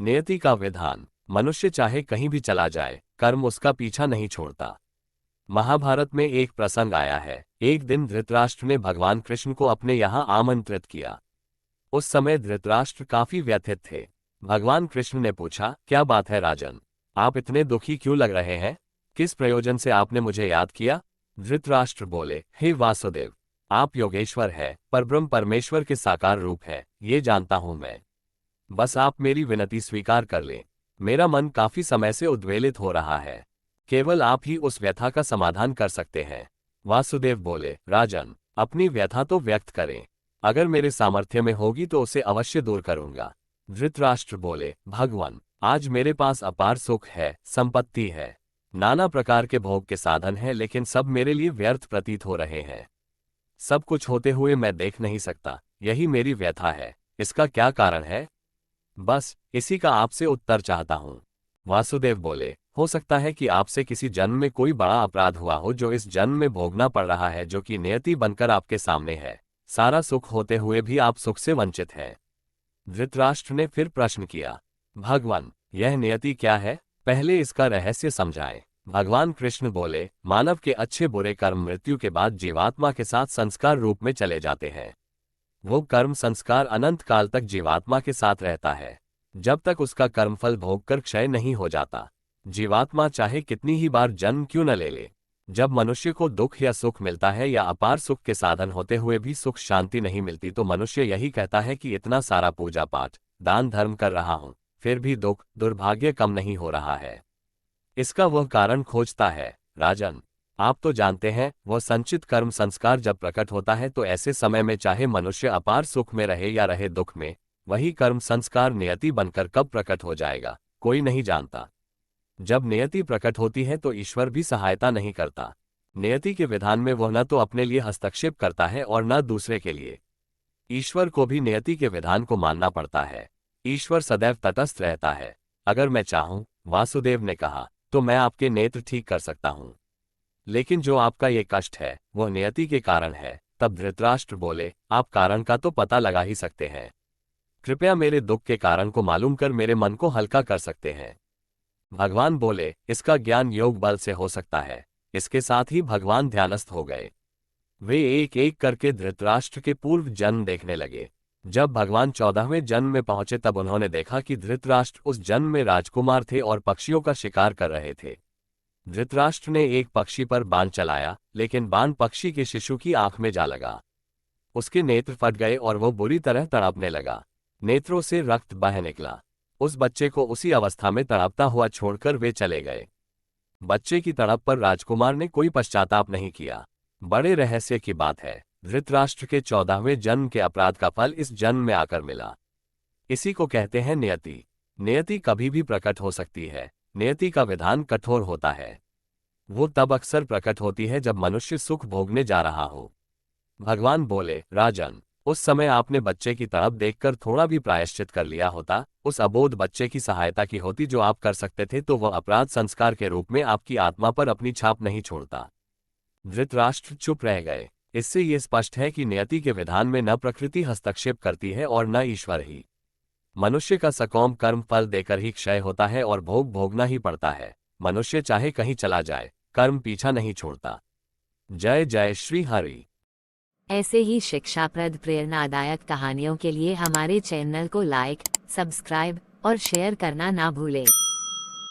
नियति का विधान। मनुष्य चाहे कहीं भी चला जाए, कर्म उसका पीछा नहीं छोड़ता। महाभारत में एक प्रसंग आया है। एक दिन धृतराष्ट्र ने भगवान कृष्ण को अपने यहाँ आमंत्रित किया। उस समय धृतराष्ट्र काफी व्यथित थे। भगवान कृष्ण ने पूछा, क्या बात है राजन, आप इतने दुखी क्यों लग रहे हैं? किस प्रयोजन से आपने मुझे याद किया? धृतराष्ट्र बोले, हे वासुदेव, आप योगेश्वर है, परब्रह्म परमेश्वर के साकार रूप है, ये जानता हूं मैं। बस आप मेरी विनती स्वीकार कर लें। मेरा मन काफी समय से उद्वेलित हो रहा है। केवल आप ही उस व्यथा का समाधान कर सकते हैं। वासुदेव बोले, राजन, अपनी व्यथा तो व्यक्त करें। अगर मेरे सामर्थ्य में होगी तो उसे अवश्य दूर करूंगा। धृतराष्ट्र बोले, भगवान, आज मेरे पास अपार सुख है, संपत्ति है, नाना प्रकार के भोग के साधन हैं, लेकिन सब मेरे लिए व्यर्थ प्रतीत हो रहे हैं। सब कुछ होते हुए मैं देख नहीं सकता, यही मेरी व्यथा है। इसका क्या कारण है? बस इसी का आपसे उत्तर चाहता हूं। वासुदेव बोले, हो सकता है कि आपसे किसी जन्म में कोई बड़ा अपराध हुआ हो जो इस जन्म में भोगना पड़ रहा है, जो कि नियति बनकर आपके सामने है। सारा सुख होते हुए भी आप सुख से वंचित हैं। धृतराष्ट्र ने फिर प्रश्न किया, भगवान, यह नियति क्या है? पहले इसका रहस्य समझाएं। भगवान कृष्ण बोले, मानव के अच्छे बुरे कर्म मृत्यु के बाद जीवात्मा के साथ संस्कार रूप में चले जाते हैं। वो कर्म संस्कार अनंत काल तक जीवात्मा के साथ रहता है, जब तक उसका कर्मफल भोगकर क्षय नहीं हो जाता। जीवात्मा चाहे कितनी ही बार जन्म क्यों न ले ले, जब मनुष्य को दुख या सुख मिलता है या अपार सुख के साधन होते हुए भी सुख शांति नहीं मिलती, तो मनुष्य यही कहता है कि इतना सारा पूजा पाठ दान धर्म कर रहा हूं, फिर भी दुख दुर्भाग्य कम नहीं हो रहा है। इसका वह कारण खोजता है। राजन, आप तो जानते हैं, वह संचित कर्म संस्कार जब प्रकट होता है तो ऐसे समय में चाहे मनुष्य अपार सुख में रहे या रहे दुख में, वही कर्म संस्कार नियति बनकर कब प्रकट हो जाएगा, कोई नहीं जानता। जब नियति प्रकट होती है तो ईश्वर भी सहायता नहीं करता। नियति के विधान में वह न तो अपने लिए हस्तक्षेप करता है और न दूसरे के लिए। ईश्वर को भी नियति के विधान को मानना पड़ता है। ईश्वर सदैव तटस्थ रहता है। अगर मैं चाहूं, वासुदेव ने कहा, तो मैं आपके नेत्र ठीक कर सकता हूं, लेकिन जो आपका ये कष्ट है वह नियति के कारण है। तब धृतराष्ट्र बोले, आप कारण का तो पता लगा ही सकते हैं, कृपया मेरे दुख के कारण को मालूम कर मेरे मन को हल्का कर सकते हैं। भगवान बोले, इसका ज्ञान योग बल से हो सकता है। इसके साथ ही भगवान ध्यानस्थ हो गए। वे एक एक करके धृतराष्ट्र के पूर्व जन्म देखने लगे। जब भगवान 14वें जन्म में पहुंचे तब उन्होंने देखा कि धृतराष्ट्र उस जन्म में राजकुमार थे और पक्षियों का शिकार कर रहे थे। धृतराष्ट्र ने एक पक्षी पर बाण चलाया, लेकिन बाण पक्षी के शिशु की आंख में जा लगा। उसके नेत्र फट गए और वह बुरी तरह तड़पने लगा। नेत्रों से रक्त बह निकला। उस बच्चे को उसी अवस्था में तड़पता हुआ छोड़कर वे चले गए। बच्चे की तड़प पर राजकुमार ने कोई पश्चाताप नहीं किया। बड़े रहस्य की बात है, धृतराष्ट्र के 14वें जन्म के अपराध का फल इस जन्म में आकर मिला। इसी को कहते हैं नियति। नियति कभी भी प्रकट हो सकती है। नियति का विधान कठोर होता है। वो तब अक्सर प्रकट होती है जब मनुष्य सुख भोगने जा रहा हो। भगवान बोले, राजन, उस समय आपने बच्चे की तरफ देखकर थोड़ा भी प्रायश्चित कर लिया होता, उस अबोध बच्चे की सहायता की होती जो आप कर सकते थे, तो वह अपराध संस्कार के रूप में आपकी आत्मा पर अपनी छाप नहीं छोड़ता। धृतराष्ट्र चुप रह गए। इससे ये स्पष्ट है कि नियति के विधान में न प्रकृति हस्तक्षेप करती है और न ईश्वर ही। मनुष्य का सकौम कर्म फल देकर ही क्षय होता है और भोग भोगना ही पड़ता है। मनुष्य चाहे कहीं चला जाए, कर्म पीछा नहीं छोड़ता। जय जय श्री हरि। ऐसे ही शिक्षाप्रद प्रेरणादायक कहानियों के लिए हमारे चैनल को लाइक, सब्सक्राइब और शेयर करना ना भूलें।